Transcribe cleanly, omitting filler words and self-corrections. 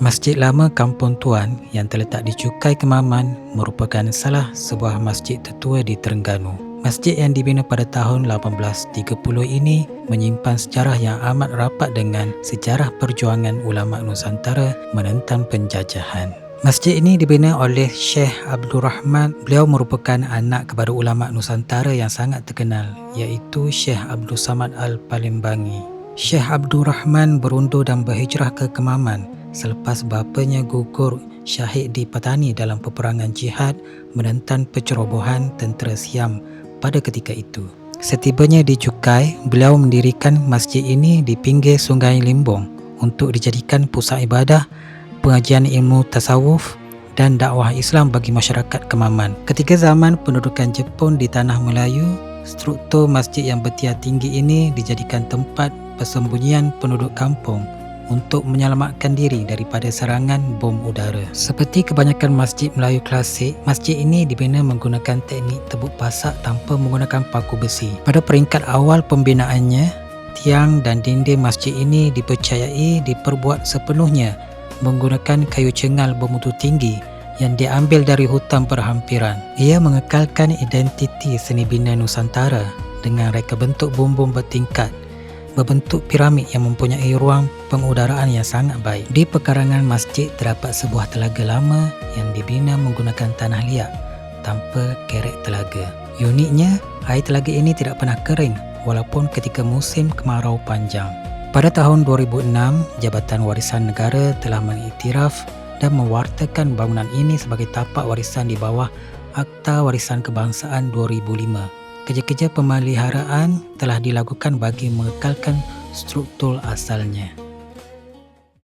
Masjid Lama Kampung Tuan yang terletak di Cukai Kemaman merupakan salah sebuah masjid tertua di Terengganu. Masjid yang dibina pada tahun 1830 ini menyimpan sejarah yang amat rapat dengan sejarah perjuangan ulama Nusantara menentang penjajahan. Masjid ini dibina oleh Syekh Abdul Rahman. Beliau merupakan anak kepada ulama Nusantara yang sangat terkenal, iaitu Syekh Abdul Samad Al-Palembanggi. Syekh Abdul Rahman berundur dan berhijrah ke Kemaman selepas bapanya gugur syahid di Patani dalam peperangan jihad menentang pencerobohan tentera Siam pada ketika itu. Setibanya di Cukai, beliau mendirikan masjid ini di pinggir Sungai Limbong untuk dijadikan pusat ibadah, pengajian ilmu tasawuf dan dakwah Islam bagi masyarakat Kemaman. Ketika zaman pendudukan Jepun di tanah Melayu, struktur masjid yang bertiar tinggi ini dijadikan tempat persembunyian penduduk kampung untuk menyelamatkan diri daripada serangan bom udara. Seperti kebanyakan masjid Melayu klasik, masjid ini dibina menggunakan teknik tebuk pasak tanpa menggunakan paku besi. Pada peringkat awal pembinaannya, tiang dan dinding masjid ini dipercayai diperbuat sepenuhnya menggunakan kayu cengal bermutu tinggi yang diambil dari hutan berhampiran. Ia mengekalkan identiti seni bina Nusantara dengan reka bentuk bumbung bertingkat berbentuk piramid yang mempunyai ruang pengudaraan yang sangat baik. Di pekarangan masjid terdapat sebuah telaga lama yang dibina menggunakan tanah liat tanpa kerek telaga. Uniknya, air telaga ini tidak pernah kering walaupun ketika musim kemarau panjang. Pada tahun 2006, Jabatan Warisan Negara telah mengiktiraf dan mewartakan bangunan ini sebagai tapak warisan di bawah Akta Warisan Kebangsaan 2005. Kerja-kerja pemeliharaan telah dilakukan bagi mengekalkan struktur asalnya.